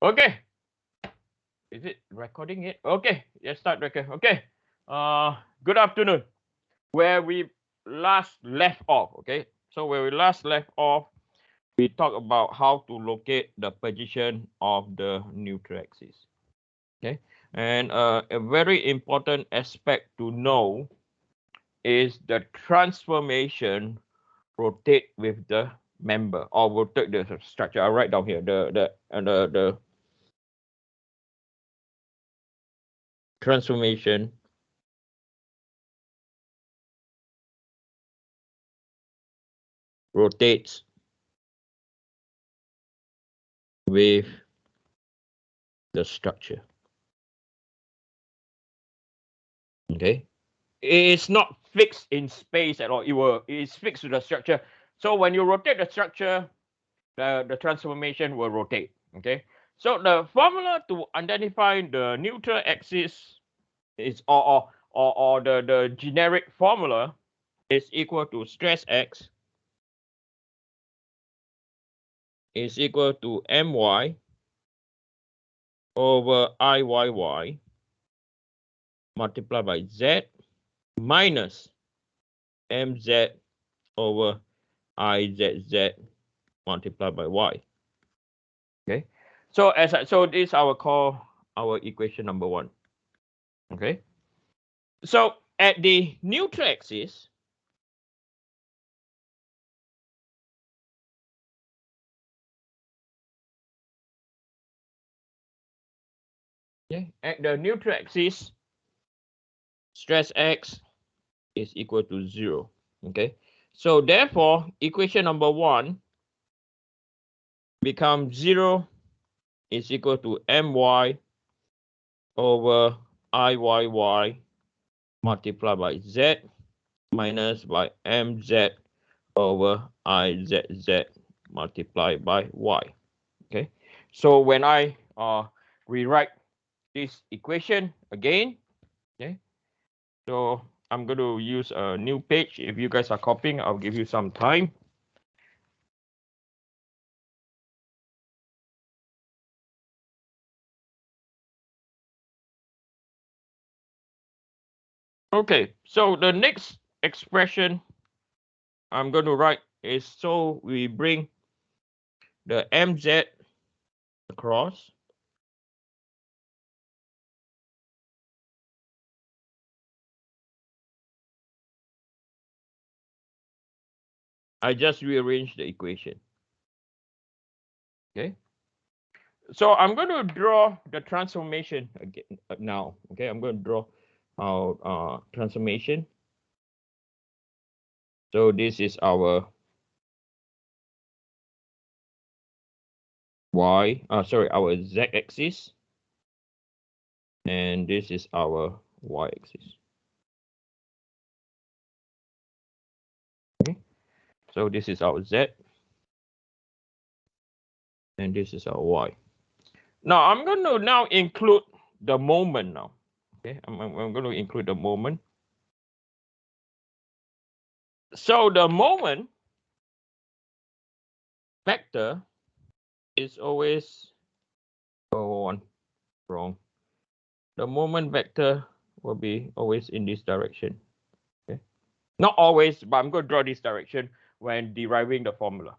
Okay. Is it recording it? Okay, let's start record. Okay. Good afternoon. Where we last left off, okay? So where we last left off, we talked about how to locate the position of the neutral axis. Okay. And a very important aspect to know is the transformation rotate with the member or rotate the structure. I'll write down here the transformation rotates with the structure. Okay, it's not fixed in space at all. It is fixed to the structure. So when you rotate the structure, the transformation will rotate. Okay, so the formula to identify the neutral axis is or the generic formula is equal to stress x is equal to my over Iyy multiplied by z minus mz over Izz multiplied by y. Okay, so so this I will call our equation number 1. Okay, so at the neutral axis, okay, at the neutral axis, stress x is equal to 0. Okay, so therefore equation number 1 becomes 0 is equal to my over Iyy multiplied by z minus by mz over Izz multiplied by y. Okay, so when I rewrite this equation again, okay, so I'm going to use a new page. If you guys are copying, I'll give you some time. Okay, so the next expression I'm going to write is, so we bring the mz across. I just rearrange the equation. Okay, so I'm going to draw the transformation again now. Okay, I'm going to draw our transformation. So this is our our z-axis, and this is our y-axis. Okay, so this is our z, and this is our y. Now I'm going to now include the moment now. Okay, I'm going to include the moment. So the moment vector is always wrong. The moment vector will be always in this direction. Okay, not always, but I'm going to draw this direction when deriving the formula.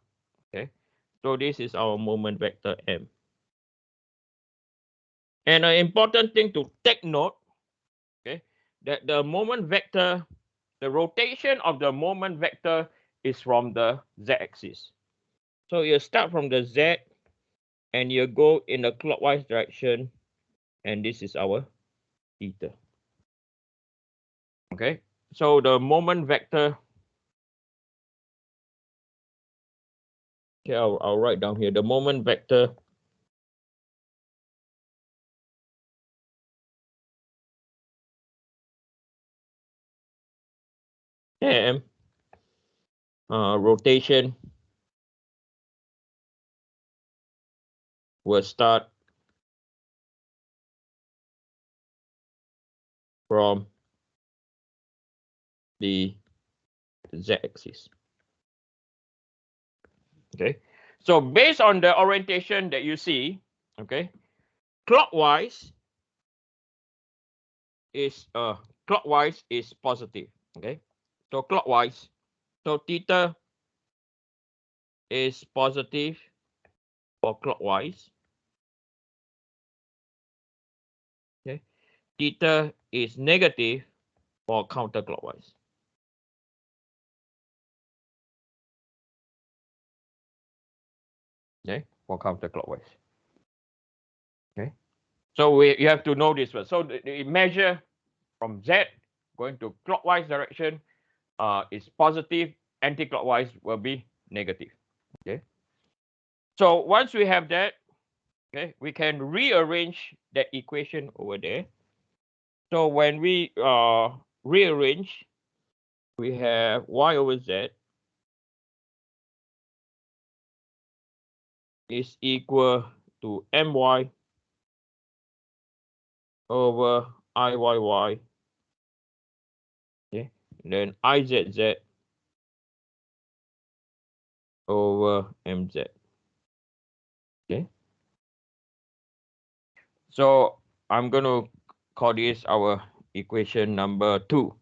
Okay, so this is our moment vector m. And an important thing to take note, okay, that the moment vector, the rotation of the moment vector is from the z-axis. So you start from the z and you go in the clockwise direction, and this is our theta. Okay, so the moment vector, okay, I'll write down here the moment vector m rotation will start from the z-axis. Okay, so based on the orientation that you see, okay, clockwise is positive. Okay, so clockwise, so theta is positive for clockwise. Okay, theta is negative for counterclockwise. Okay, for counterclockwise. Okay, so you have to know this one. So the measure from Z going to clockwise direction is positive, anti-clockwise will be negative. Okay, so once we have that, okay, we can rearrange that equation over there. So when we rearrange, we have y over z is equal to my over iyy, okay, and then izz over mz. Okay, so I'm going to call this our equation number 2.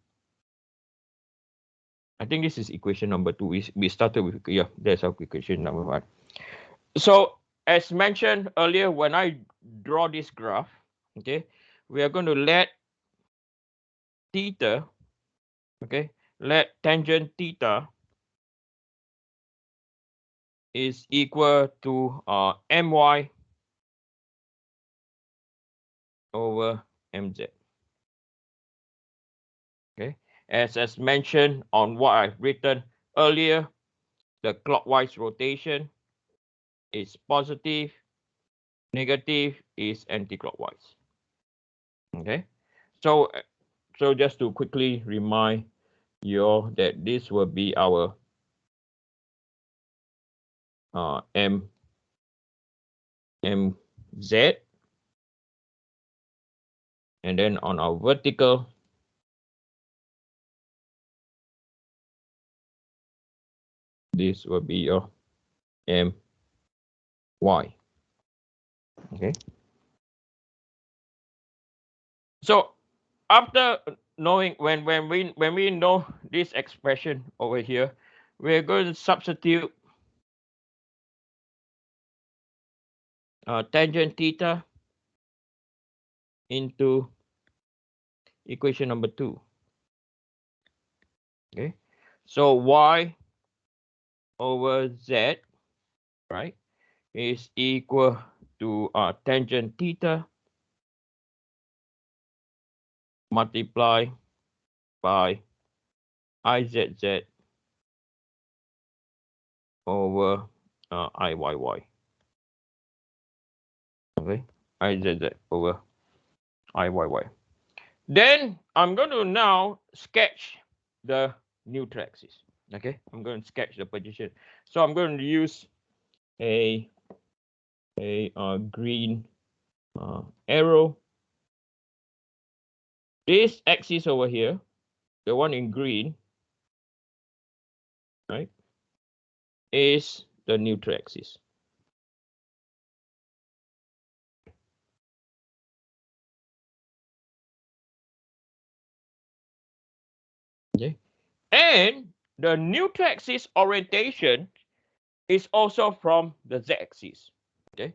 I think this is equation number 2. We started with, yeah, that's our equation number 1. So as mentioned earlier, when I draw this graph, okay, we are going to let theta, okay, let tangent theta is equal to my over mz. Okay, as mentioned on what I've written earlier, the clockwise rotation is positive, negative is anti-clockwise. Okay, so just to quickly remind you all that this will be our mz, and then on our vertical, this will be your my. Okay, so after knowing when we know this expression over here, we're going to substitute tangent theta into equation number 2. Okay, so y over z, right, is equal to tangent theta multiplied by izz over iyy. Okay, izz over iyy. Then I'm going to now sketch the neutral axis. Okay, I'm going to sketch the position. So I'm going to use a green arrow. This axis over here, the one in green, right, is the neutral axis. Okay, and the neutral axis orientation is also from the z-axis. Okay,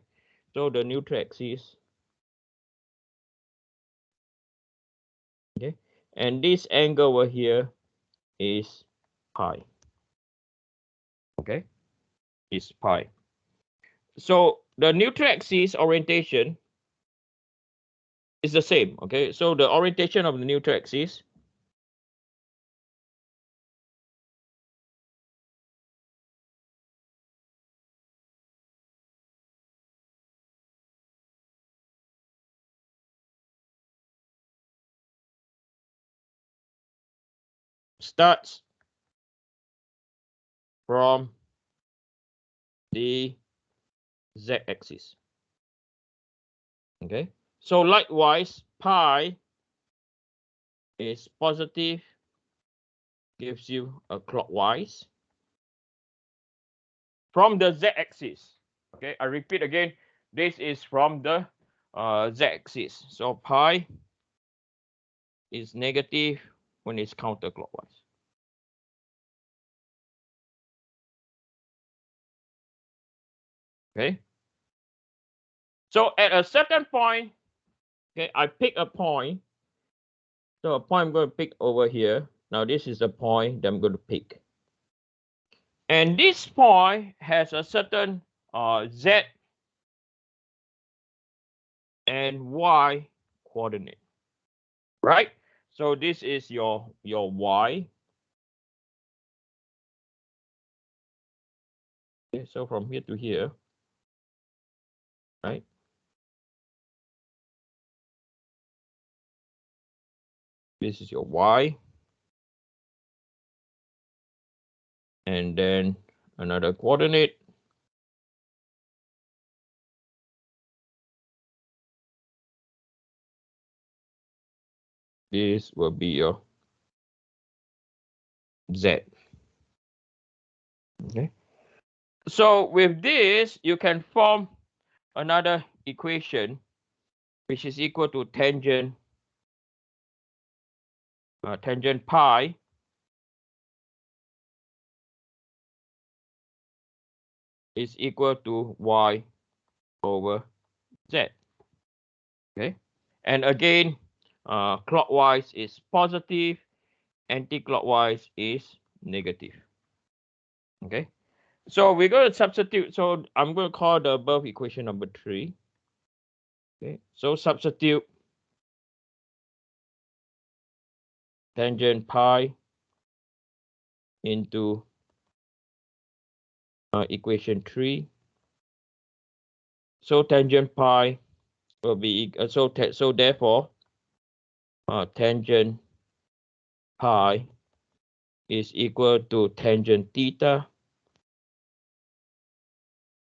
so the neutral axis. Okay, and this angle over here is pi. Okay, is pi. So the neutral axis orientation is the same. Okay, so the orientation of the neutral axis starts from the z-axis. Okay, so likewise, pi is positive, gives you a clockwise from the z-axis. Okay, I repeat again, this is from the z-axis. So pi is negative when it's counterclockwise. Okay. So at a certain point, okay, I pick a point. So a point I'm going to pick over here. Now this is the point that I'm going to pick. And this point has a certain z and y coordinate, right? So this is your y. Okay, so from here to here, right? This is your y. And then another coordinate. This will be your z. Okay. So with this, you can form another equation, which is equal to tangent pi is equal to y over z. Okay. And again, clockwise is positive, anti-clockwise is negative. Okay. So we're going to substitute. So I'm going to call the above equation number 3. Okay. So substitute tangent pi into equation 3. So tangent pi will be so therefore tangent pi is equal to tangent theta.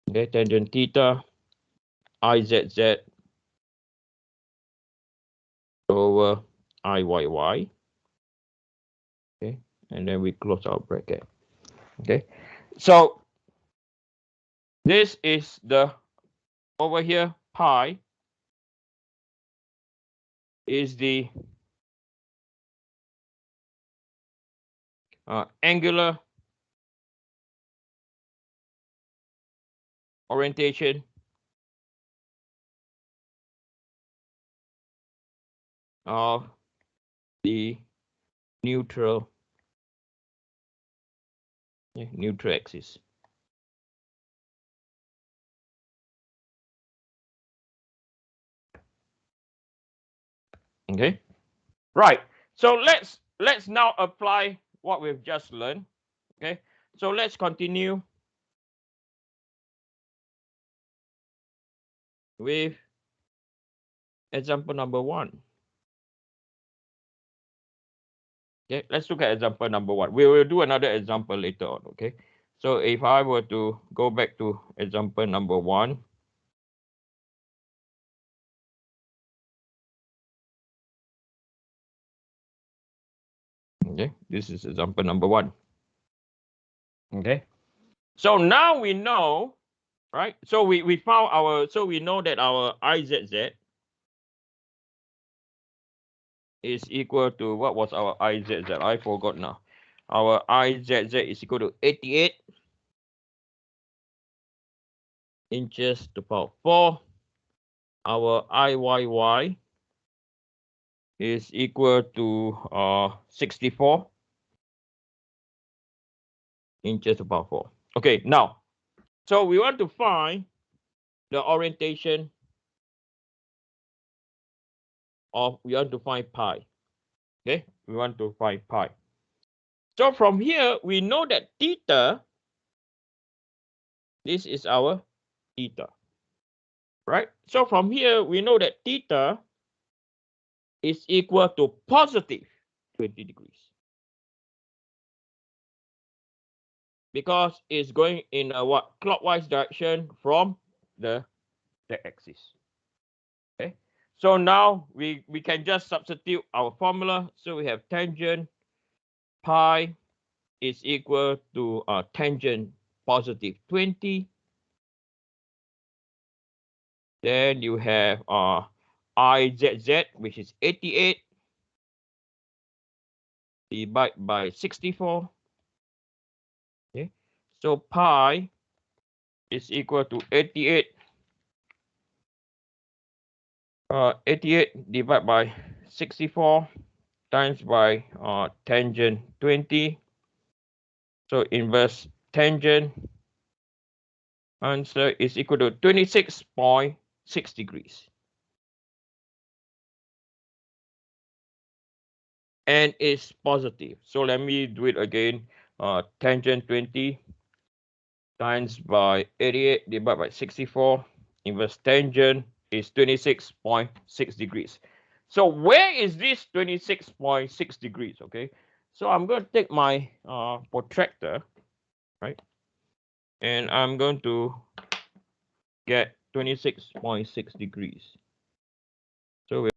Okay, tangent theta izz over iyy. Okay, and then we close our bracket. Okay, so this is the over here pi is the angular orientation of the neutral axis. Okay, right. So let's now apply what we've just learned. Okay, so let's continue with example number 1. Okay, let's look at example number 1. We will do another example later on. Okay, so if I were to go back to example number 1. Okay, this is example number 1. Okay, so now we know, right? So we found so we know that our izz is equal to, what was our izz? I forgot now. Our izz is equal to 88 inches to the power 4. Our iyy is equal to 64 inches to the power 4. Okay, now, so we want to find the orientation of, we want to find pi. Okay, we want to find pi. So from here, we know that theta, this is our theta, right? So from here, we know that theta is equal to positive 20 degrees. Because it's going in a what? Clockwise direction from the axis. Okay. So now we can just substitute our formula. So we have tangent pi is equal to tangent positive 20 Then you have IZZ, which is 88 divided by 64. Okay, so pi is equal to 88. 88 divided by 64 times by tangent 20. So inverse tangent answer is equal to 26.6 degrees. And it's positive. So let me do it again. Tangent 20 times by 88 divided by 64. Inverse tangent is 26.6 degrees. So where is this 26.6 degrees? Okay. So I'm going to take my protractor, right? And I'm going to get 26.6 degrees. So